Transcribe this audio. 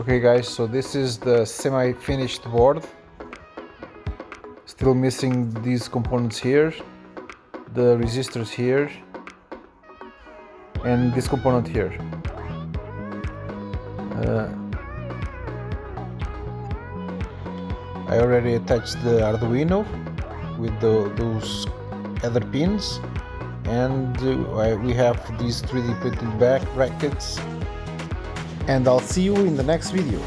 Okay guys, so this is the semi-finished board. Still missing these components here, the resistors here, and this component here. I already attached the Arduino with those other pins, and we have these 3D printed back brackets, and I'll see you in the next video.